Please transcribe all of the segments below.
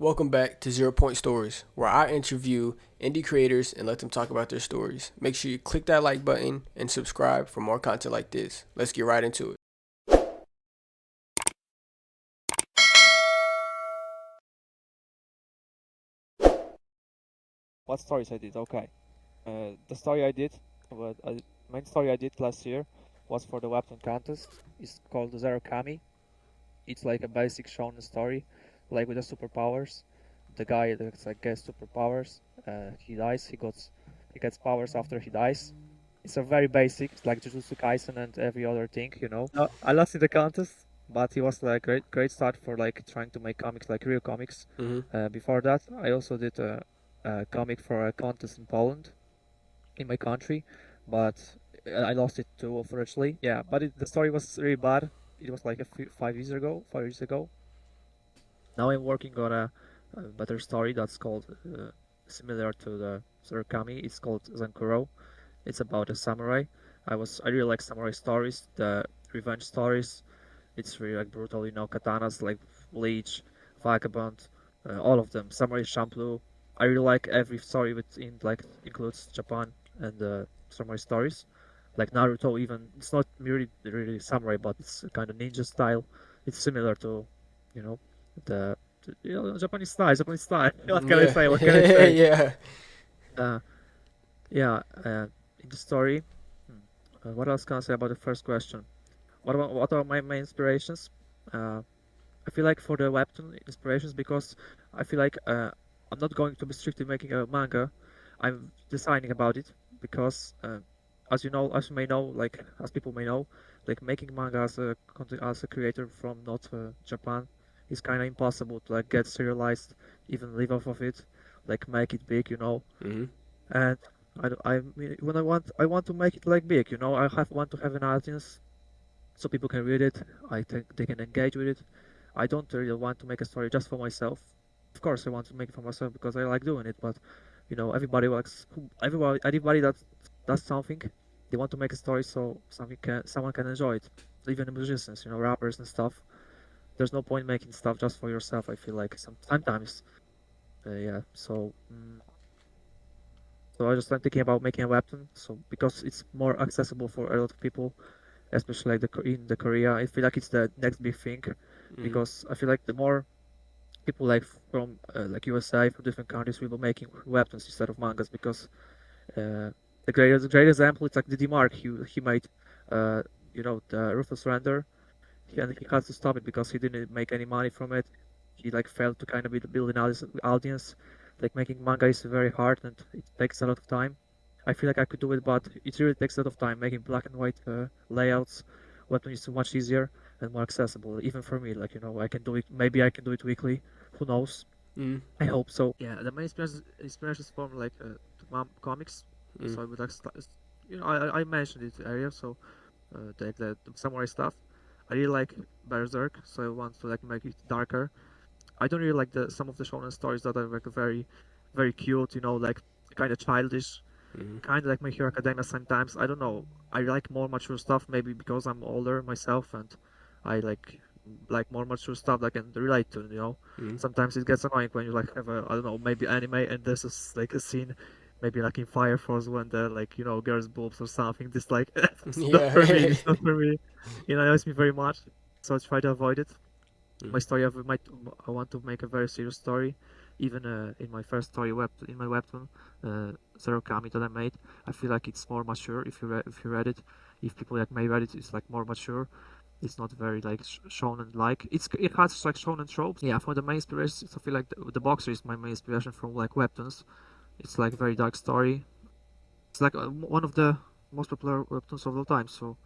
Welcome back to Zero Point Stories, where I interview indie creators and let them talk about their stories. Make sure you click that like button and subscribe for more content like this. Let's get right into it. What stories I did? Okay. The story I did, main story I did last year was for the Webtoon contest. It's called ZEROKAMI. It's like a basic shonen story, like with the superpowers. The guy that's like gets superpowers. He dies. He gets powers after he dies. It's a very basic, it's like Jujutsu Kaisen and every other thing, you know. I lost in the contest, but it was like great start for like trying to make comics like real comics. Mm-hmm. Before that, I also did a comic for a contest in Poland, in my country, but I lost it too, unfortunately. Yeah, but the story was really bad. It was like 5 years ago. 5 years ago. Now I'm working on a better story that's called similar to the Zerokami. It's called Zankuro. It's about a samurai. I really like samurai stories, the revenge stories. It's really like brutal, katanas like Bleach, Vagabond, all of them. Samurai Champloo. I really like every story within like includes Japan and samurai stories. Like Naruto, even it's not really samurai, but it's kind of ninja style. It's similar to, you know, Japanese style. Japanese style. What can I Yeah, say? What can I say? yeah. Uh, yeah. In the story, what else can I say about the first question? What are my main inspirations? Uh, I feel like for the webtoon inspirations, because I feel like I'm not going to be strictly making a manga. I'm deciding about it because, as you know, as you may know, like as people may know, like making manga as a as a creator from not Japan is kind of impossible to like get serialized, even live off of it, like make it big, Mm-hmm. And I mean, when I want to make it like big, want to have an audience so people can read it. I think they can engage with it. I don't really want to make a story just for myself. Of course, I want to make it for myself because I like doing it. But everybody that does something, they want to make a story so someone can enjoy it. Even the musicians, rappers and stuff. There's no point making stuff just for yourself. I feel like sometimes, yeah. So I just am thinking about making a webtoon. So because it's more accessible for a lot of people, especially like in the Korea. I feel like it's the next big thing Mm-hmm. because I feel like the more people like from like USA from different countries will be making weapons instead of mangas because the great example it's like the Mark he made uh, the Ruthless Render and he had to stop it because he didn't make any money from it. He like failed to kind of build an audience. Like making manga is very hard and it takes a lot of time. I feel like I could do it, but it really takes a lot of time. Making black and white layouts, weapon is much easier and more accessible, even for me. Like I can do it. Maybe I can do it weekly. Who knows? Mm-hmm. I hope so. Yeah, the main inspirations from like comics. Mm-hmm. So I would like, I mentioned it earlier. So the samurai stuff. I really like Berserk, so I want to like make it darker. I don't really like the some of the shonen stories that are like very, very cute, like kind of childish, Mm-hmm. kind of like My Hero Academia sometimes. I don't know. I like more mature stuff, maybe because I'm older myself and I like more mature stuff that I can relate to. Mm-hmm. Sometimes it gets annoying when you like have a I don't know maybe anime and there's like a scene, maybe like in Fire Force when the like girls' boobs or something. This like it's not for me. Yeah. It's not for me. It annoys me very much, so I try to avoid it. My Mm-hmm. story I want to make a very serious story, even in my first story in my webtoon, Zerokami that I made. I feel like it's more mature if you read it. If people like may read it, it's like more mature. It's not very like shonen like. It has like shonen tropes. Yeah, for the main inspiration, I feel like the Boxer is my main inspiration from like webtoons. It's like a very dark story. It's like one of the most popular webtoons of all time. So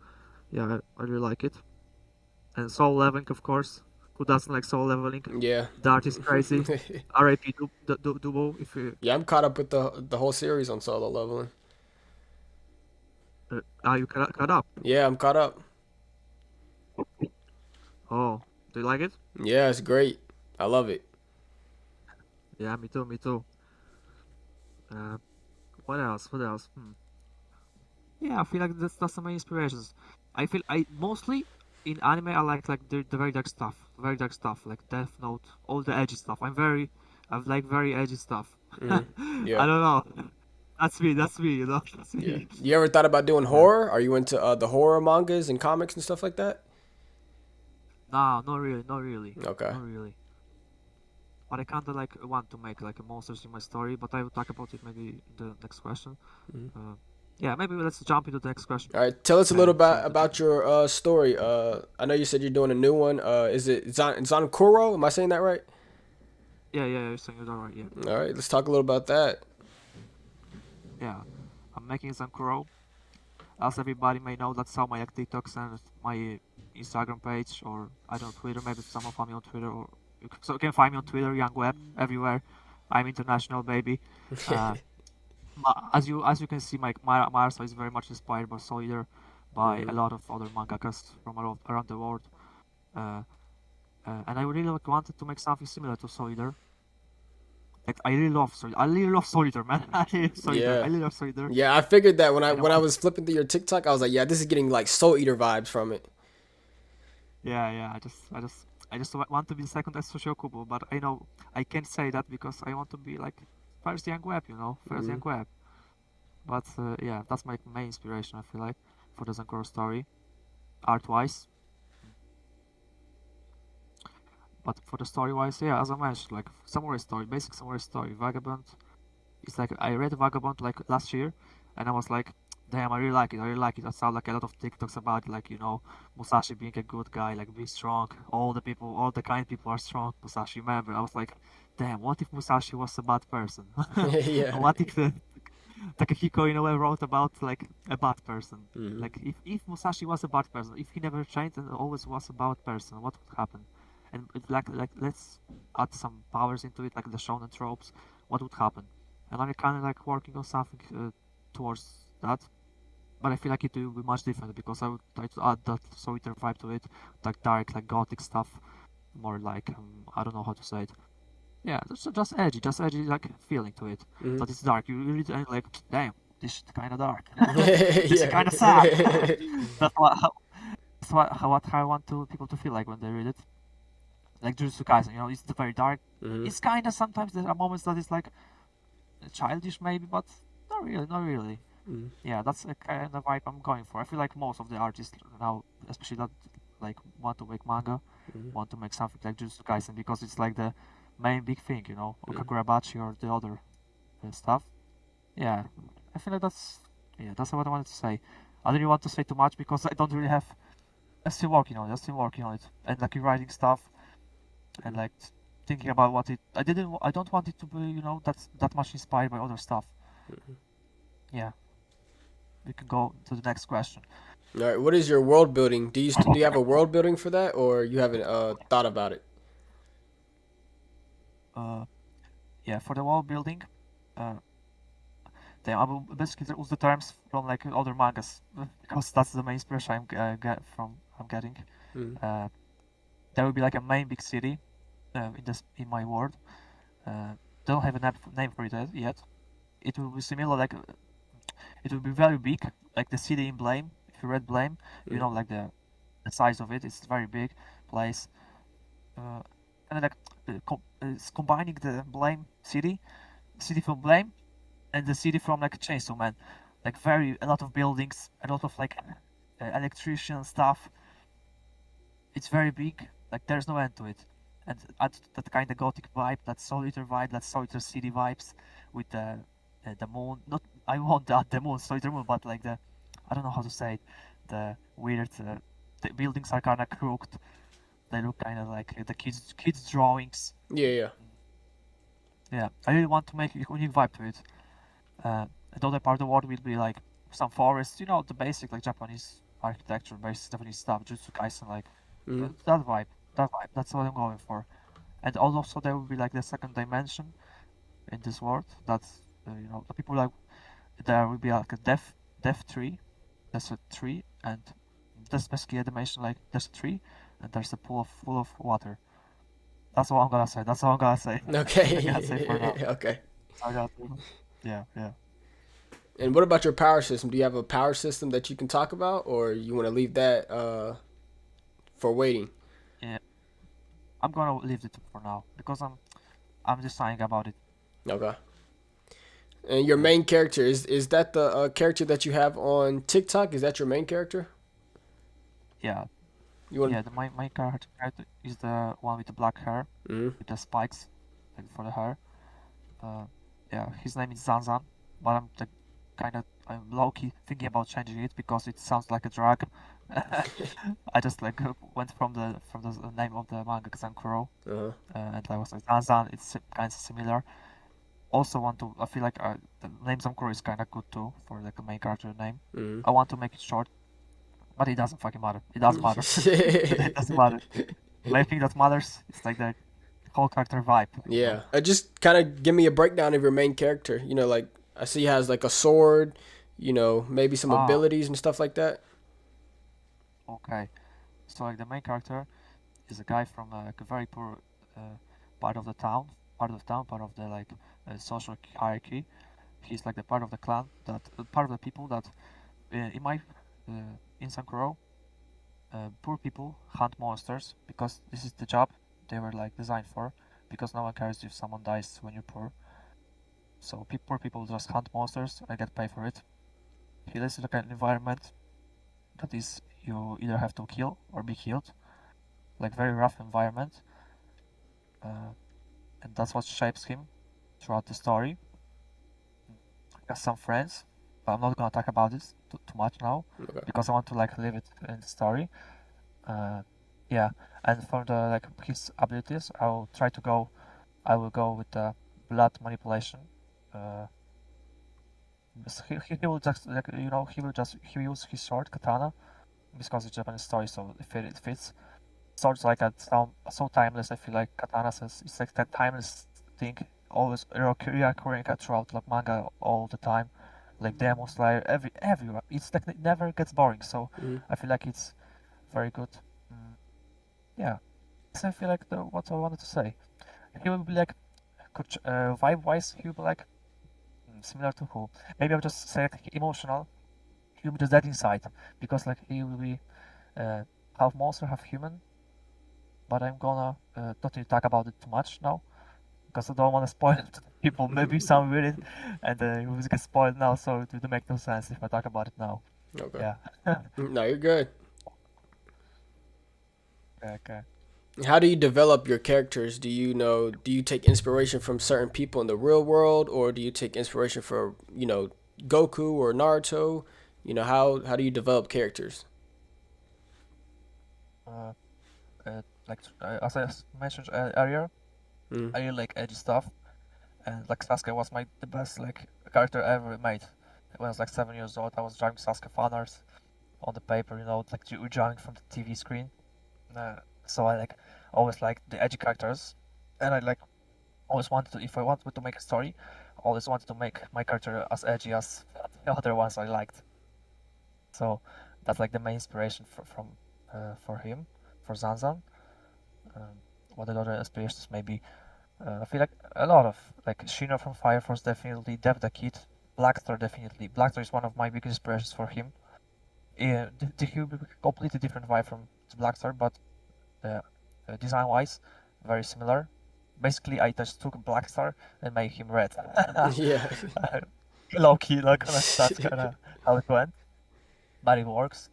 yeah, I really like it. And Soul Leveling, of course. Who doesn't like Soul Leveling? Yeah. The art is crazy. R.I.P. Dubo. If you Yeah, I'm caught up with the whole series on solo leveling. are you caught up? Yeah, I'm caught up. Oh, do you like it? Yeah, it's great. I love it. Yeah, me too. Me too. Uh, what else? What else? Yeah, I feel like that's some inspirations. I feel I mostly in anime I like the very dark stuff, like Death Note, all the edgy stuff. I'm very I've like very edgy stuff. Hmm. I Yeah. don't know. That's me. That's me. That's Yeah. me. You ever thought about doing Yeah. horror? Are you into the horror mangas and comics and stuff like that? No, not really. Not really. Okay. Not really. But I kind of like want to make like a monsters in my story. But I will talk about it maybe in the next question. Mhm. Uh, yeah, maybe let's jump into the next question. All right. Tell us a little So about your story. I know you said you're doing a new one. Is it Zankuro? Am I saying that right? yeah, yeah, you're saying it all right. Yeah, All right. Let's talk a little about that. yeah. I'm making Zankuro. As everybody may know, that's how my like, TikToks and my Instagram page, or I don't know, Twitter. Maybe someone find me on Twitter, or so you can find me on Twitter, Youngweb, everywhere. I'm international, baby. Uh, as you can see, my art style is very much inspired by Soldier, by Hmm. a lot of other mangakas from around the world. Uh, and I really like, wanted to make something similar to Soldier. Like I really love Soldier. I really love Soldier, man. I really love Soldier. I Yeah. really love Soldier. Yeah. I figured that And I when I want, was flipping through your TikTok, I was like, yeah, this is getting like Soul Eater vibes from it. yeah, yeah. I just want to be the second as Kubo, but I know I can't say that because I want to be like first young web, first Hmm. young web. But yeah, that's my main inspiration. I feel like for the Zankuro story, art-wise. But for the story-wise, yeah, as I mentioned, like samurai story, basic samurai story, Vagabond. It's like I read Vagabond like last year, and I was like, damn, I really like it. I really like it. I saw like a lot of TikToks about it, like Musashi being a good guy, like being strong. All the people, all the kind people are strong. Musashi, remember? I was like, damn, what if Musashi was a bad person? Yeah. What if Takehiko in a way wrote about like a bad person? Hmm. Like if Musashi was a bad person, if he never changed and always was a bad person, what would happen? And like let's add some powers into it, like the shonen tropes. What would happen? And I'm kind of like working on something towards that. But I feel like it will be much different because I would try to add that solitaire vibe to it, like dark, like gothic stuff, more like I don't know how to say it. Yeah, just edgy, like feeling to it. Hmm. That it's dark. You really like, damn, this is kind of dark. This is Yeah. kind of sad. That's what I want to people to feel like when they read it. Like Jujutsu Kaisen, it's very dark. Hmm. It's kind of sometimes there are moments that it's like childish maybe, but not really, not really. Hmm. Yeah, that's a kind of vibe I'm going for. I feel like most of the artists now, especially that like want to make manga, want to make something like Jujutsu Kaisen because it's like the main big thing, or Kagurabachi or the other stuff. Yeah, I feel like that's what I wanted to say. I don't really want to say too much because I don't really have. I'm still working on it. I'm still working on it, and like writing stuff, and like thinking about what it. I don't want it to be, that's that much inspired by other stuff. Yeah, we can go to the next question. All right. What is your world building? Do you have a world building for that, or you haven't thought about it? Uh, yeah, for the world building, uh, then I will basically use the terms from like other mangas because that's the main inspiration I'm getting. Mm-hmm. Uh, there will be like a main big city in my world. Don't have a name for it yet. It will be similar like it will be very big, like the city in Blame. If you read Blame, like the size of it. It's a very big place. Uh, and like it's combining the Blame city from Blame, and the city from like Chainsaw Man, like a lot of buildings, a lot of like electrician stuff. It's very big, like there's no end to it, and add that kind of gothic vibe, that solitaire vibe, that solitaire city vibes with the moon. Not I won't add the moon, solitaire moon, but like I don't know how to say it, the weird. The buildings are kind of crooked. They look kind of like the kids drawings. Yeah. Yeah. Yeah, I really want to make a unique vibe to it. The other part of the world will be like some forests, the basic like Japanese architecture, basic Japanese stuff, Jutsu Kaisen, like Mm-hmm. that vibe. That vibe. That's what I'm going for. And also there will be like the second dimension in this world. That's the people like there will be like a death tree. There's a tree, and that's basically a dimension like there's a tree, and there's a pool full of water. That's what I'm gonna say. That's all I'm gonna say. I can't say for now. Okay. Okay. I got to. Yeah, yeah. And what about your power system? Do you have a power system that you can talk about, or you want to leave that for waiting? Yeah, I'm gonna leave it for now because I'm deciding about it. Okay. And your Yeah, main character is that the character that you have on TikTok? Is that your main character? yeah, You want? yeah. My character is the one with the black hair, Mm-hmm. with the spikes, like for the hair. Uh, yeah, his name is Zanzan, but I'm low key thinking about changing it because it sounds like a drag. I just like went from the name of the manga Zankuro, Uh-huh. and I was like Zanzan. It's kind of similar. Also want to. I feel like the name Zankuro is kind of good too for like the main character name. I want to make it short, but it doesn't fucking matter. It doesn't matter. It doesn't matter. The main thing that matters is like the whole character vibe. You know. Yeah. Just kind of give me a breakdown of your main character. You know, like I see he has like a sword. You know, maybe some Ah, abilities and stuff like that. okay. So like the main character is a guy from like a very poor uh, part of the town, part of the like social hierarchy. He's like the part of the clan that part of the people that in my in Sankuro, poor people hunt monsters because this is the job they were like designed for. Because no one cares if someone dies when you're poor. So poor people just hunt monsters and get paid for it. He lives in like an environment that is you either have to kill or be killed, like very rough environment, uh, and that's what shapes him throughout the story. He has some friends, but I'm not gonna talk about this too much now Okay. because I want to like leave it in the story. Uh, yeah, and for the like his abilities, I will go with the blood manipulation. Uh, he will just like he will use his sword katana because it's Japanese story, so it fits. Swords like that sound so timeless. I feel like katana says it's like that timeless thing, always reoccurring throughout like manga all the time, like Demon Slayer, everywhere. It's like it never gets boring. So Mm-hmm. I feel like it's very good. Mm, yeah, so I feel like what I wanted to say. He will be like vibe wise. He will be like similar to who? Maybe I'll just say like emotional. He will be just that inside because like he will be half monster, half human. But I'm gonna not really talk about it too much now because I don't want to spoil it to people. Maybe some will it, and it will get spoiled now, so it will make no sense if I talk about it now. Okay. Yeah. No, you're good. Okay. How do you develop your characters? Do you know? Do you take inspiration from certain people in the real world, or do you take inspiration from Goku or Naruto? You know how do you develop characters? Uh, like as mentioned earlier, Mm. I really like edgy stuff, and like Sasuke was my the best like character I ever made. When I was like 7 years old, I was drawing Sasuke fan art on the paper, like drawing from the TV screen. Uh, so I like always liked the edgy characters, and I like always wanted to, if I wanted to make a story, always wanted to make my character as edgy as the other ones I liked. So that's like the main inspiration for him, for Zanzan. Um, what other inspirations maybe? I feel like a lot of like Shino from Fire Force definitely, Dev the Kid, Blackstar definitely. Blackstar is one of my biggest inspirations for him. Yeah, he will be completely different vibe from Blackstar, but uh, design-wise, very similar. Basically, I just took Blackstar and made him red. Yeah. Low key, like that's kind of how it went, but it works.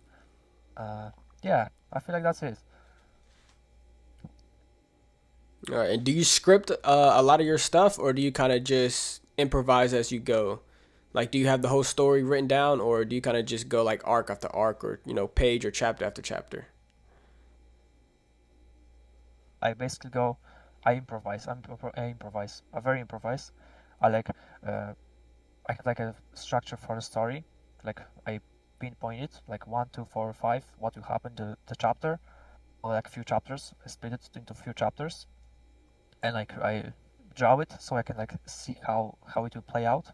Uh, yeah, I feel like that's it. All right. And do you script a lot of your stuff, or do you kind of just improvise as you go? Like, do you have the whole story written down, or do you kind of just go like arc after arc, or page or chapter after chapter? I basically go, I improvise. I improvise. I very improvise. I like, uh, I have like a structure for the story. Like I pinpoint it, like 1, 2, 4, 5. What will happen to the chapter, or like few chapters. I split it into few chapters, and like I draw it so I can like see how it will play out.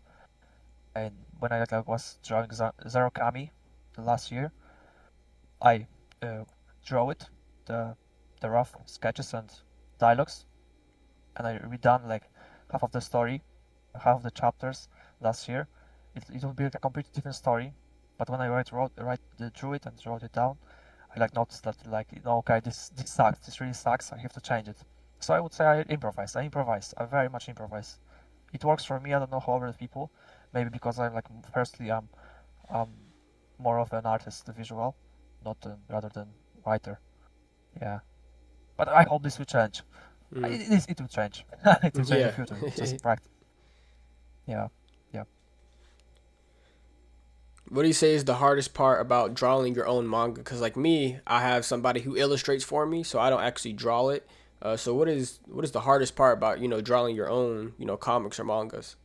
And when I like was drawing ZEROKAMI the last year, I uh, draw it, the rough sketches and dialogues, and I redone like half of the story, half of the chapters last year. It will be like a completely different story. But when I drew it and wrote it down, I like noticed that like okay, this sucks. This really sucks. I have to change it. So I would say I improvise. I very much improvise. It works for me. I don't know how other people. Maybe because I'm like, firstly, I'm more of an artist, the visual, not rather than writer. Yeah, but I hope this will change. Mm. It will change. It will change in the Yeah. future. Just practice. Yeah, yeah. What do you say is the hardest part about drawing your own manga? Because like me, I have somebody who illustrates for me, so I don't actually draw it. So what is the hardest part about drawing your own comics or mangas?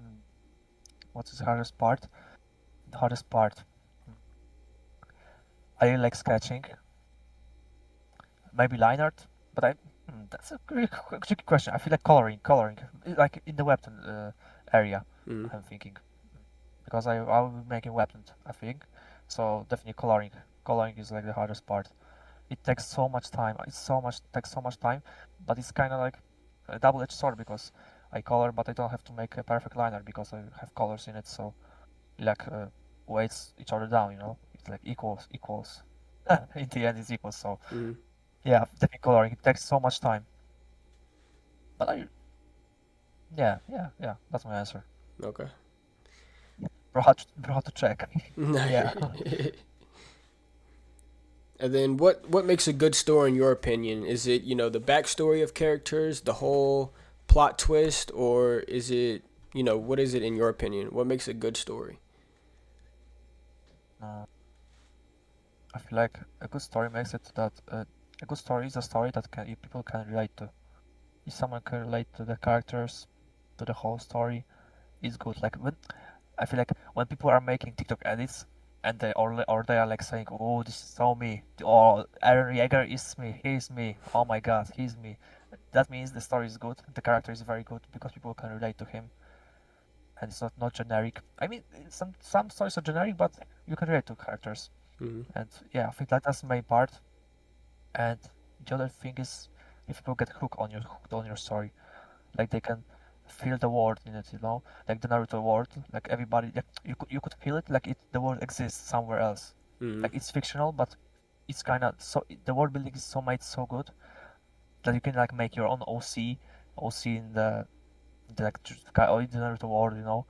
Mm. What is the hardest part? The hardest part. Mm. I really like sketching. Maybe line art, but that's a really tricky question. I feel like coloring, like in the Webtoon area. Mm. I'm thinking because I will be making Webtoon, I think. So definitely coloring. Coloring is like the hardest part. It takes so much time. Takes so much time, but it's kind of like a double-edged sword because I color, but I don't have to make a perfect liner because I have colors in it. So like weights each other down. It's like equals. In the end, it's equals. So Mm. yeah, definitely coloring. It takes so much time. But yeah. That's my answer. Okay. Bro, how to check. Yeah. And then what makes a good story in your opinion? Is it, the backstory of characters, the whole plot twist, or is it, what is it in your opinion? What makes a good story? Uh, I feel like a good story makes it that a good story is a story that people can relate to. If someone can relate to the characters, to the whole story, it's good. Like when I feel like when people are making TikTok edits and they are like saying, "Oh, this is so me," or Aaron Yeager is me, he's me. Oh my God, he's me. That means the story is good, the character is very good because people can relate to him, and it's not generic. I mean, some stories are generic, but you can relate to characters, Mm-hmm. and yeah, I think that's the main part. And the other thing is if people get hooked on your story, like they can feel the world in it, like the Naruto world, like everybody, like you could feel it, like the world exists somewhere else, Mm-hmm. like it's fictional, but it's kind of so the world building is so made so good that you can like make your own OC in the like or in the Naruto world.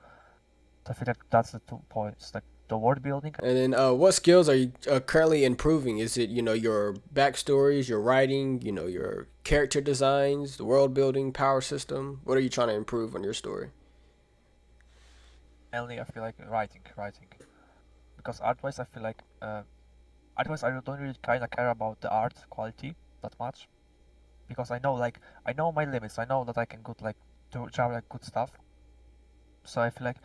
I feel like that's the 2 points, like the world building. And then what skills are you currently improving? Is it, your backstories, your writing, your character designs, the world building, power system? What are you trying to improve on your story? Mainly, I feel like writing, because art-wise, I feel like art-wise, I don't really kind of care about the art quality that much because I know my limits. I know that I can good like to draw like good stuff. So I feel like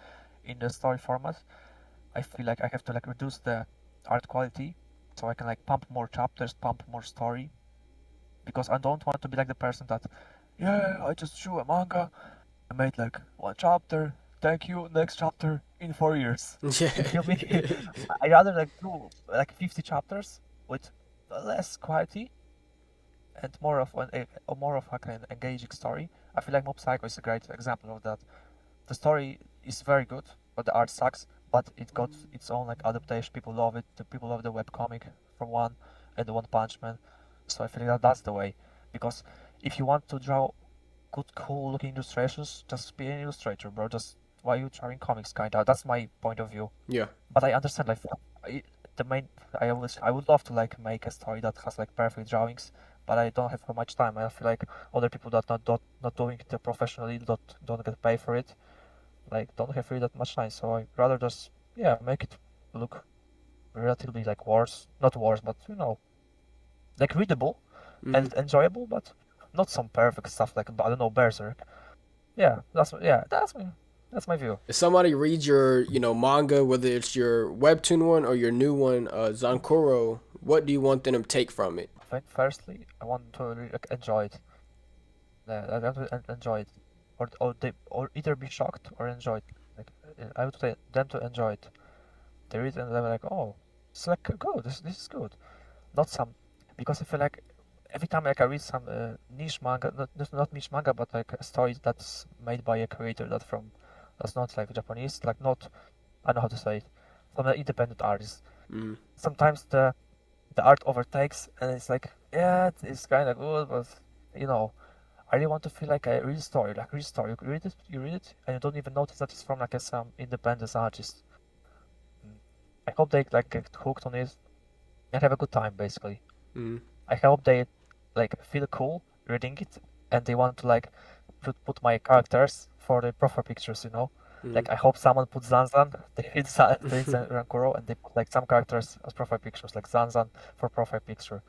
in the story format, I feel like I have to like reduce the art quality so I can like pump more chapters, pump more story because I don't want to be like the person that, yeah, I just drew a manga, I made like one chapter, thank you, next chapter in 4 years. Yeah. You feel me? I rather like do like 50 chapters with less quality and more of like an engaging story. I feel like Mob Psycho is a great example of that. The story is very good, but the art sucks. But it got its own like adaptation. People love it. The people love the webcomic from One and the One Punch Man. So I feel like that's the way. Because if you want to draw good, cool looking illustrations, just be an illustrator, bro. Just why you drawing comics, kinda. That's my point of view. Yeah. But I understand like I, the main. I would love to like make a story that has like perfect drawings, but I don't have so much time. I feel like other people that not doing it professionally don't get paid for it like don't have really that much time. So I rather just make it look relatively like worse, not worse, but like readable Mm-hmm. and enjoyable, but not some perfect stuff like I don't know Berserk. That's my view. If somebody reads your, manga, whether it's your webtoon one or your new one, Zankuro, what do you want them to take from it? I think firstly I want to really, like, enjoy it. I want to enjoy it, or either be shocked or enjoy it. Like I would say them to enjoy it. They read and they're like, oh, it's like good. This is good. Not some because I feel like every time like I read some niche manga, not niche manga, but like a story that's made by a creator that's not like Japanese, like not I don't know how to say it, from an independent artist. Mm-hmm. Sometimes the art overtakes, and it's like, yeah, it's kind of good, but you know, I really want to feel like a real story, like real story. You read it, and you don't even notice that it's from like some independent artist. Mm. I hope they like get hooked on it and have a good time, basically. Mm. I hope they like feel cool reading it, and they want to like put my characters for the profile pictures, you know. Mm. Like I hope someone put Zanzan, they hit Zankuro, and they put like some characters as profile pictures, like Zanzan for profile picture,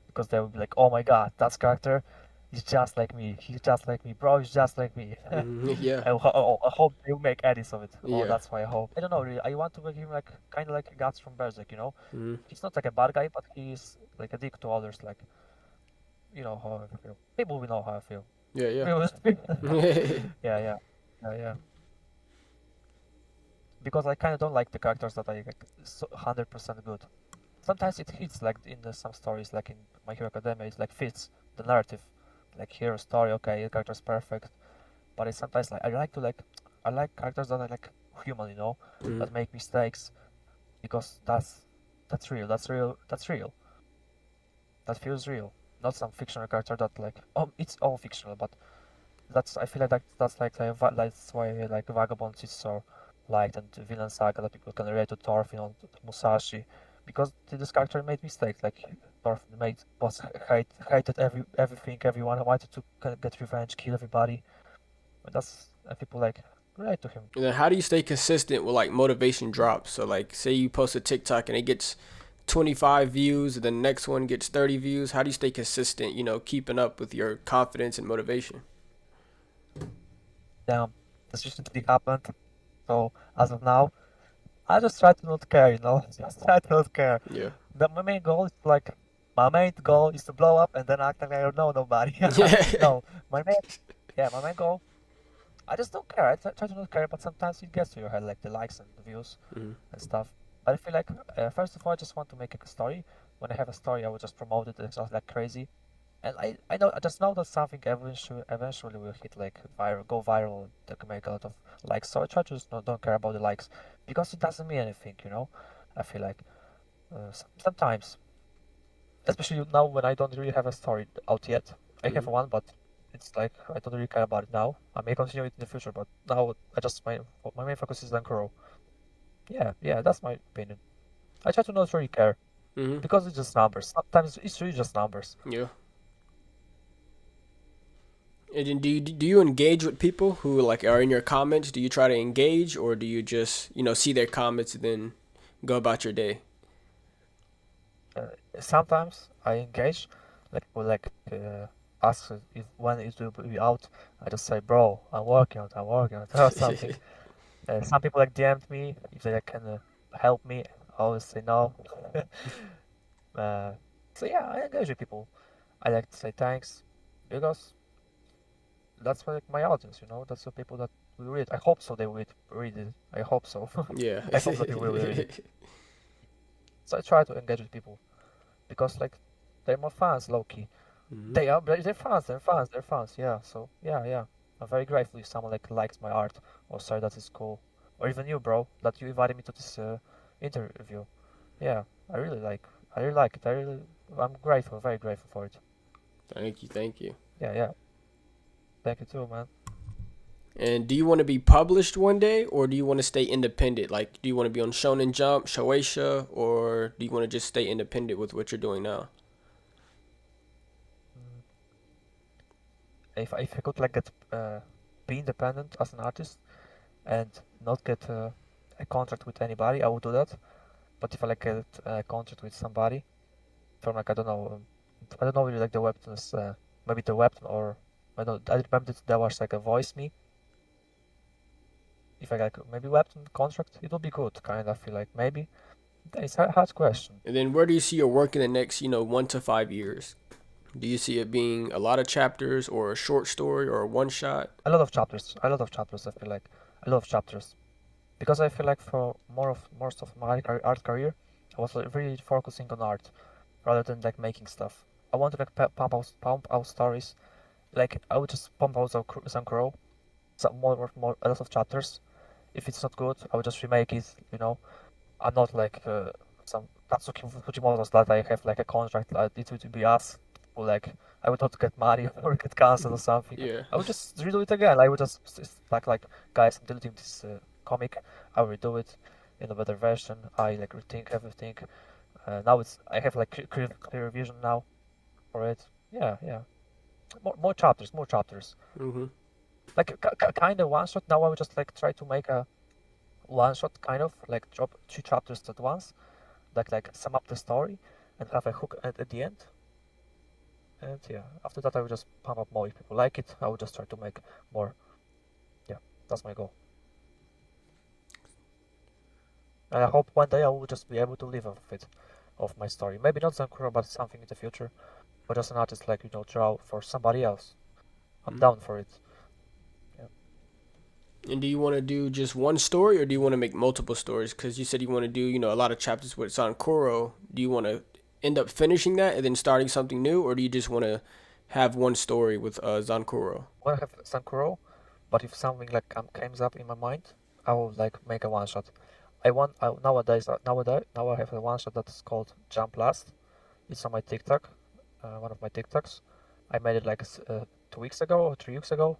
because they will be like, oh my god, that character is just like me. He's just like me, bro. He's just like me. Mm. Yeah. I hope they will make edits of it. Oh, Yeah. that's why I hope. I don't know, really. I want to make him like kind of like Guts from Berserk, you know. Mm. He's not like a bad guy, but he's like a dick to others. Like you know how I feel. People will know how I feel. Yeah. Yeah. Yeah, yeah, yeah, yeah. Because I kind of don't like the characters that are like 100% good. Sometimes it hits like in some stories, like in My Hero Academia, it like fits the narrative, like hero story. Okay, the character's perfect, but it's sometimes like I like characters that are like human, you know, Mm. that make mistakes because that's real. That's real. That's real. That feels real. Not some fictional character that like it's all fictional, but that's I feel like that's like that's why like Vagabonds is so liked and Villain Saga that people can relate to Thorfinn or to Musashi because this character made mistakes like Thorfinn made was hated everything everyone wanted to get revenge kill everybody and that's and people like relate to him. And then how do you stay consistent with like motivation drops? So like say you post a TikTok and it gets 25 views, and the next one gets 30 views. How do you stay consistent, keeping up with your confidence and motivation? Damn, this recently happened. So as of now, I just try to not care, you know, just try to not care. Yeah. My main goal is like my main goal is to blow up and then act like I don't know nobody. Yeah. No, my main yeah, my main goal. I just don't care. I try to not care, but sometimes it gets to your head, like the likes and the views Mm. and stuff. But I feel like first of all, I just want to make a story. When I have a story, I will just promote it and just like crazy. And I know I just know that something eventually will hit like viral, go viral, that can make a lot of likes. So I try to just don't care about the likes because it doesn't mean anything, you know. I feel like sometimes especially now when I don't really have a story out yet. I have Mm. one, but it's like I don't really care about it now. I may continue it in the future, but now I just my main focus is Zankuro. Yeah, yeah, that's my opinion. I try to not really care Mm. because it's just numbers. Sometimes it's really just numbers. Yeah. And then do you engage with people who like are in your comments? Do you try to engage, or do you just see their comments and then go about your day? Uh, Sometimes I engage, like people like ask if when it will be out. I just say, bro, I'm working on it, or something. Some people like DM'd me if they can help me. I always say no. Uh, so yeah, I engage with people. I like to say thanks because that's like my audience, you know. That's the people that will read. I hope so. They will read it. I hope so. Yeah. I hope that people will read it. So I try to engage with people because like they're my fans, low key. Hmm. They're fans. They're fans. They're fans. Yeah. So yeah, yeah. I'm very grateful if someone like likes my art or say that is cool, or even you, bro, that you invited me to this interview. Yeah, I really like it. I'm grateful, very grateful for it. Thank you, thank you. Yeah, yeah. Thank you too, man. And do you want to be published one day, or do you want to stay independent? Like, do you want to be on Shonen Jump, Shueisha, or do you want to just stay independent with what you're doing now? Mm, if I could like get be independent as an artist and not get a contract with anybody, I would do that. But if I like get a contract with somebody from like I don't know really like the Webtoons, maybe the Webtoon or I don't I remember that there was like a voice me. If I like maybe Webtoon contract, it would be good. Kind of feel like maybe it's a hard question. And then where do you see your work in the next, 1 to 5 years? Do you see it being a lot of chapters, or a short story, or a one shot? A lot of chapters. A lot of chapters. I feel like a lot of chapters because I feel like for most of my art career, I was like, really focusing on art rather than like making stuff. I want to like pump out stories. Like I would just pump out some crow, some more a lot of chapters. If it's not good, I would just remake it. You know, I'm not like some Tatsuki Fujimoto's that I have like a contract that it would be us. Or like I would not get money or get cancelled or something. Yeah. I would just redo it again. I would just like guys, I'm deleting this comic. I will redo it in a better version. I like rethink everything. Now I have like clear vision now for it. Yeah, yeah. More chapters, more chapters. Mm-hmm. Like kind of one shot. Now I would just like try to make a one shot kind of like drop 2 chapters at once, like sum up the story and have a hook at the end. And yeah, after that I will just pump up more. If people like it, I will just try to make more. Yeah, that's my goal. And I hope one day I will just be able to live off of it, of my story. Maybe not Zankuro, but something in the future. Or just an artist like, draw for somebody else. I'm Mm-hmm. down for it. Yeah. And do you want to do just one story, or do you want to make multiple stories? Because you said you want to do, a lot of chapters with Zankuro. Do you want to end up finishing that and then starting something new, or do you just want to have one story with Zankuro? I have Zankuro, but if something like comes up in my mind, I will like make a one shot. Now I have a one shot that's called Jump Last. It's on my TikTok, one of my TikToks. I made it like 2 weeks ago or 3 weeks ago,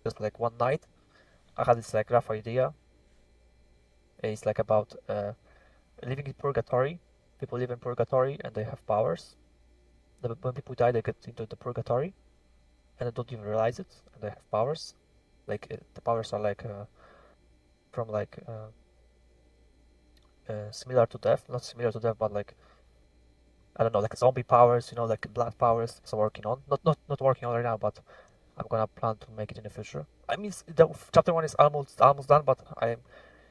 just like one night. I had this like rough idea. It's like about living in purgatory. People live in purgatory and they have powers. When people die, they get into the purgatory and they don't even realize it, and they have powers. Like the powers are like from like similar to death, not similar to death, but like I don't know, like zombie powers, like blood powers. So working on, not working on right now, but I'm gonna plan to make it in the future. I mean, the chapter 1 is almost done, but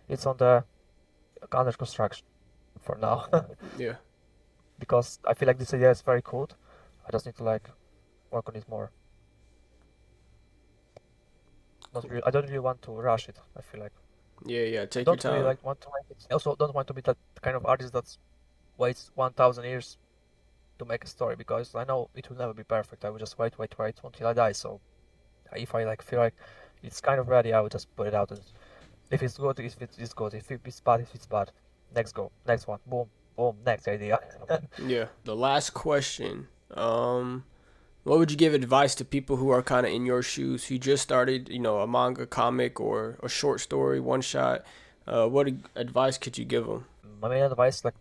it's on the under construction for now Yeah. because I feel like this idea is very cool. I just need to like work on it more. Not Cool. really, I don't really want to rush it. I feel like Yeah, yeah. I Take your don't really time. like want to make it. I also don't want to be that kind of artist that waits 1,000 years to make a story because I know it will never be perfect. I will just wait until I die. So if I like feel like it's kind of ready, I will just put it out. And if it's good, if it's good. If it's bad, if it's bad. Next go, next one, boom, boom, next idea. Yeah. The last question. What would you give advice to people who are kind of in your shoes, who just started, a manga, comic, or a short story, one shot? What advice could you give them? My main advice, like,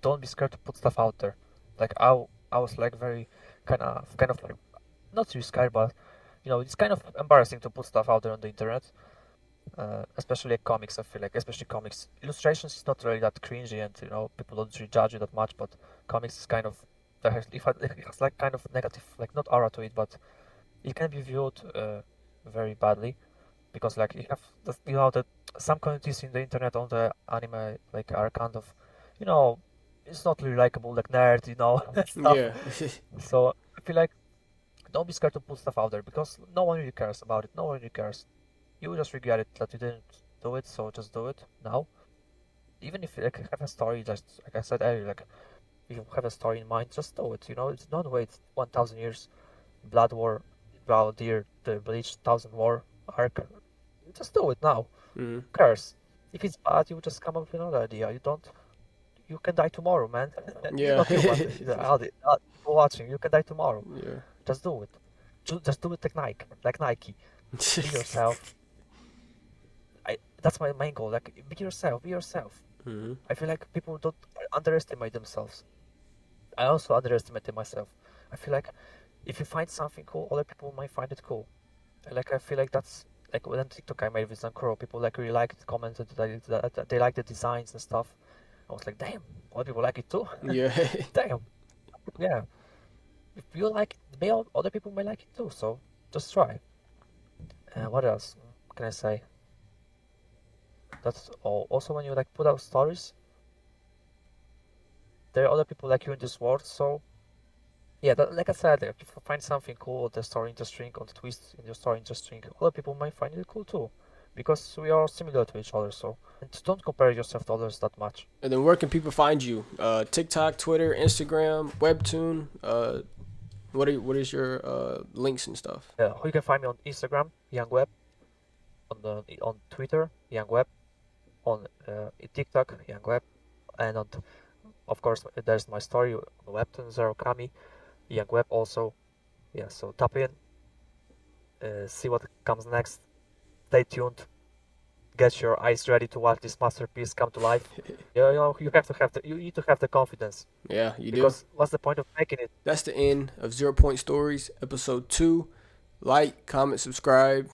don't be scared to put stuff out there. Like I was like very kind of like not too scared, but it's kind of embarrassing to put stuff out there on the internet. Especially like comics, I feel like, especially comics. Illustrations is not really that cringy, and people don't really judge you that much. But comics is kind of it has like kind of negative, like not aura to it, but it can be viewed very badly because like you have that some communities in the internet on the anime like are kind of, you know, it's not really likable, like nerd, stuff. Yeah. So I feel like don't be scared to put stuff out there because no one really cares about it. No one really cares. You will just regret it that you didn't do it, so just do it now. Even if you like have a story, just like I said earlier, like if you have a story in mind, just do it. It's not wait 1,000 years. Blood War, Blood Deer, the Bleach 1,000 War arc. Just do it now. Mm. Who cares? If it's bad, you just come up with another idea. You don't. You can die tomorrow, man. Yeah. Not you, but people watching. You can die tomorrow. Yeah. Just do it. Just do it like Nike. Like Nike. Be yourself. That's my main goal. Like be yourself. Be yourself. Hmm. I feel like people don't underestimate themselves. I also underestimated myself. I feel like if you find something cool, other people might find it cool. Like I feel like that's like when TikTok I made with Zankuro, people like really liked it, commented that they like the designs and stuff. I was like, damn, other people like it too. Yeah. Damn, yeah. If you like it, other people may like it too. So just try. What else can I say? That's all. Also, when you like put out stories, there are other people like you in this world. So yeah, like I said, if you find something cool, the story interesting, or the twist in your story interesting, other people might find it cool too, because we are similar to each other. So and don't compare yourself to others that much. And then where can people find you? TikTok, Twitter, Instagram, Webtoon. What is your links and stuff? You can find me on Instagram, Youngweb, on Twitter, Youngweb, on TikTok, Youngweb, and on Of course, there's my story on Webtoon, ZEROKAMI, Youngweb also. Yeah, so tap in, see what comes next. Stay tuned. Get your eyes ready to watch this masterpiece come to life. You have to have the you need to have the confidence, Yeah, you do. because what's the point of making it? That's the end of 0 Point Stories, episode 2. Like, comment, subscribe.